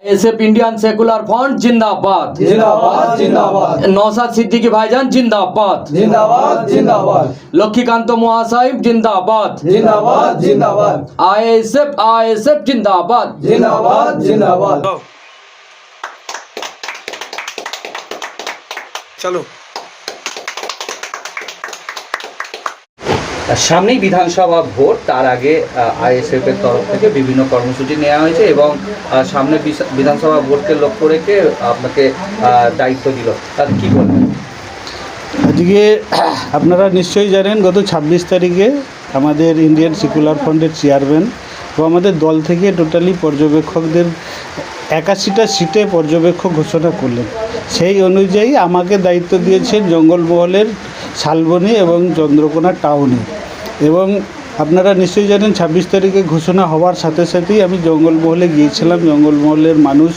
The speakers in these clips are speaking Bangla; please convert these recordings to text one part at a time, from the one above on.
एसएफ इंडियन सेकुलर फ्रंट जिंदाबाद जिंदाबाद जिंदाबाद नौशाद सिद्दीकी भाईजान जिंदाबाद जिंदाबाद जिंदाबाद लक्ष्मीकांत महाशय जिंदाबाद जिंदाबाद जिंदाबाद आईएसएफ जिंदाबाद जिंदाबाद जिंदाबाद। चलो সামনেই বিধানসভা ভোট, তার আগে আইএসএফ এর তরফ থেকে বিভিন্ন কর্মসূচি নেওয়া হয়েছে এবং সামনে বিধানসভা ভোটকে লক্ষ্য রেখে আপনাকে দায়িত্ব দিল, তার কী করবেন? আজকে আপনারা নিশ্চয়ই জানেন গত 26 তারিখে আমাদের ইন্ডিয়ান সেকুলার ফ্রন্টের চেয়ারম্যান ও আমাদের দল থেকে টোটালি পর্যবেক্ষকদের 81টা সিটে পর্যবেক্ষক ঘোষণা করলেন। সেই অনুযায়ী আমাকে দায়িত্ব দিয়েছেন জঙ্গলমহলের শালবনী এবং চন্দ্রকোনা টাউনে। এবং আপনারা নিশ্চয়ই জানেন 26 তারিখে ঘোষণা হওয়ার সাথে সাথেই আমি জঙ্গলমহলে গিয়েছিলাম। জঙ্গলমহলের মানুষ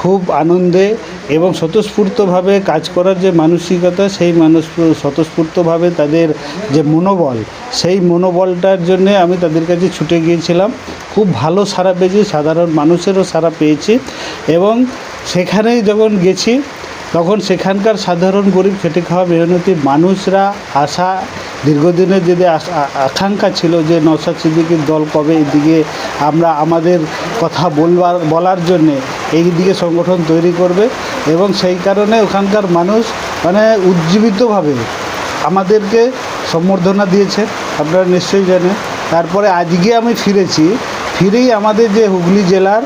খুব আনন্দে এবং স্বতঃস্ফূর্তভাবে কাজ করার যে মানসিকতা, সেই মানুষ স্বতঃস্ফূর্তভাবে তাদের যে মনোবল, সেই মনোবলটার জন্যে আমি তাদের কাছে ছুটে গিয়েছিলাম। খুব ভালো সাড়া পেয়েছি, সাধারণ মানুষেরও সাড়া পেয়েছি। এবং সেখানে যখন গেছি তখন সেখানকার সাধারণ গরিব খেটে খাওয়া মেহনতি মানুষরা আশা দীর্ঘদিনের যদি আকাঙ্ক্ষা ছিল যে নওশাদ সিদ্দিকীর দল কবে এদিকে আমরা আমাদের কথা বলার জন্যে এই দিকে সংগঠন তৈরি করবে, এবং সেই কারণে ওখানকার মানুষ মানে উজ্জীবিতভাবে আমাদেরকে সম্বর্ধনা দিয়েছে, আপনারা নিশ্চয়ই জানেন। তারপরে আজকে আমি ফিরেই আমাদের যে হুগলি জেলার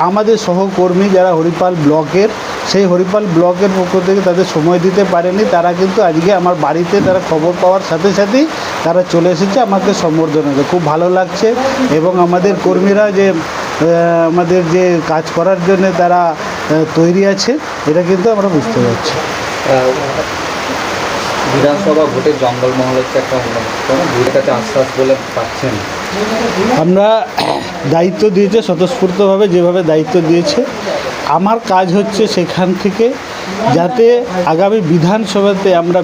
আমাদের সহকর্মী যারা হরিপাল ব্লকের, সেই হরিপাল ব্লকের পক্ষ থেকে তাদের সময় দিতে পারেনি, তারা কিন্তু আজকে আমার বাড়িতে তারা খবর পাওয়ার সাথে সাথেই তারা চলে এসেছে আমাকে সম্বর্ধনা দিতে। খুব ভালো লাগছে। এবং আমাদের কর্মীরা যে আমাদের যে কাজ করার জন্য তারা তৈরি আছে, এটা কিন্তু আমরা বুঝতে পারছি। বিধানসভা ভোটে জঙ্গলমহল হচ্ছে একটা ভোটের কাছে আশ্বাস বলে পাচ্ছেন? আমরা দায়িত্ব দিয়েছে স্বতঃস্ফূর্তভাবে, যেভাবে দায়িত্ব দিয়েছে আমার কাজ হচ্ছে সেখান থেকে যাতে আগামী বিধানসভাতে আমরা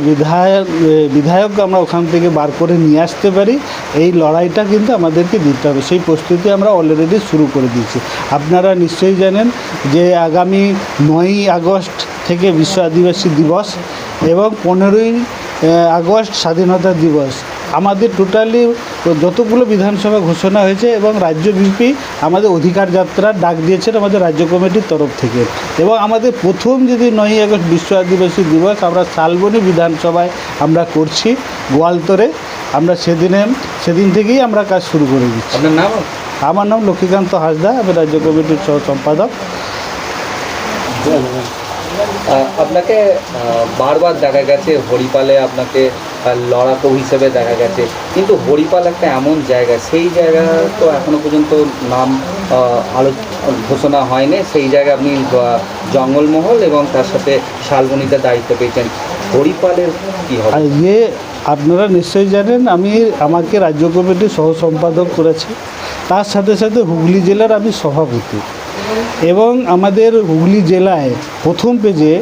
বিধায়ক আমরা ওখান থেকে বার করে নিয়ে আসতে পারি, এই লড়াইটা কিন্তু আমাদেরকে দিতে হবে। সেই প্রস্তুতি আমরা অলরেডি শুরু করে দিয়েছি। আপনারা নিশ্চয়ই জানেন যে আগামী 9ই আগস্ট থেকে বিশ্ব আদিবাসী দিবস এবং 15ই আগস্ট স্বাধীনতা দিবস আমাদের টোটালি যতগুলো বিধানসভা ঘোষণা হয়েছে, এবং রাজ্যব্যাপী আমাদের অধিকার যাত্রার ডাক দিয়েছেন আমাদের রাজ্য কমিটির তরফ থেকে। এবং আমাদের প্রথম যদি 9ই আগস্ট বিশ্ব আদিবাসী দিবস আমরা শালবনী বিধানসভায় আমরা করছি গোয়ালতরে, আমরা সেদিন থেকেই আমরা কাজ শুরু করে দিচ্ছি। আপনার নাম? আমার নাম লক্ষ্মীকান্ত হাসদা, আমি রাজ্য কমিটির সহ সম্পাদক। আপনাকে বারবার দেখা গেছে হরিপালে আপনাকে লড়াকু হিসেবে দেখা গেছে, কিন্তু হরিপাল একটা এমন জায়গা, সেই জায়গা তো এখনো পর্যন্ত নাম ঘোষণা হয়নি, সেই জায়গায় আপনি জঙ্গলমহল এবং তার সাথে শালবনীতে দায়িত্ব পেয়েছেন। হরিপালের কী হবে? আপনারা নিশ্চয়ই জানেন আমাকে রাজ্য কমিটির সহ সম্পাদক করেছে, তার সাথে সাথে হুগলি জেলার আমি সভাপতি। এবং আমাদের হুগলি জেলায় প্রথম পেজে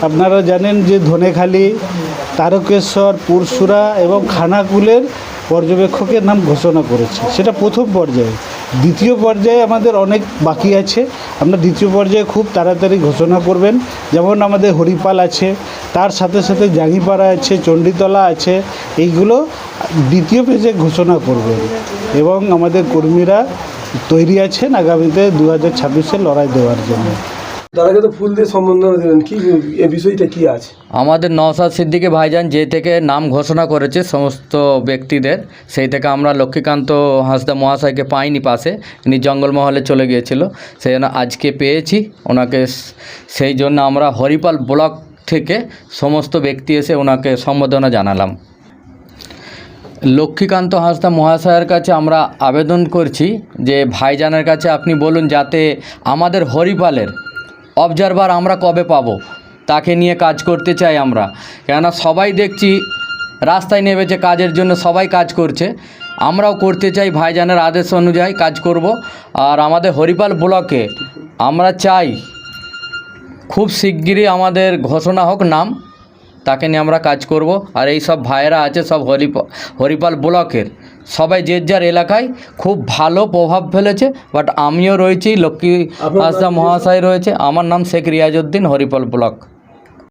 আপনারা জানেন যে ধনেখালি, তারকেশ্বর, পুরসুরা এবং খানাকুলের পর্যবেক্ষকের নাম ঘোষণা করেছে, সেটা প্রথম পর্যায়ে। দ্বিতীয় পর্যায়ে আমাদের অনেক বাকি আছে, আমরা দ্বিতীয় পর্যায়ে খুব তাড়াতাড়ি ঘোষণা করবেন। যেমন আমাদের হরিপাল আছে, তার সাথে সাথে জাঙ্গিপাড়া আছে, চণ্ডীতলা আছে, এইগুলো দ্বিতীয় পেজে ঘোষণা করবেন। এবং আমাদের কর্মীরা তৈরি আছেন আগামীতে 2026-এর লড়াই দেওয়ার জন্য। তাদেরকে তো ফুল দিয়ে সম্বর্ধনা দেবেন, কি এই বিষয়টা কি আছে? আমাদের নওশাদ সিদ্দিকী ভাইজান যে থেকে নাম ঘোষণা করেছে সমস্ত ব্যক্তিদের, সেই থেকে আমরা লক্ষ্মীকান্ত হাসদা মহাশয়কে পাইনি পাশে, ইনি জঙ্গলমহলে চলে গিয়েছিল, সেই জন্য আজকে পেয়েছি ওনাকে। সেই জন্য আমরা হরিপাল ব্লক থেকে সমস্ত ব্যক্তি এসে ওনাকে সম্বোধনা জানালাম। লক্ষ্মীকান্ত হাসদা মহাশয়ের কাছে আমরা আবেদন করছি যে ভাইজানের কাছে আপনি বলুন যাতে আমাদের হরিপালের অবজারভার আমরা কবে পাবো, তাকে নিয়ে কাজ করতে চাই আমরা। কেননা সবাই দেখছি রাস্তায় নেমেছে কাজের জন্য, সবাই কাজ করছে, আমরাও করতে চাই, ভাইজানের আদেশ অনুযায়ী কাজ করব। আর আমাদের হরিপাল ব্লকে আমরা চাই খুব শিগগিরই আমাদের ঘোষণা হোক নাম, তাকে নিয়ে আমরা কাজ করব। আর এই সব ভাইয়েরা আছে সব হরিপাল ব্লকের সবাই যে যার এলাকায় খুব ভালো প্রভাব ফেলেছে। বাট আমিও রয়েছি, লক্ষ্মী আপনার নাম হাসদা কি? মহাশয় রয়েছে। আমার নাম শেখ রিয়াজউদ্দিন, হরিপাল ব্লক।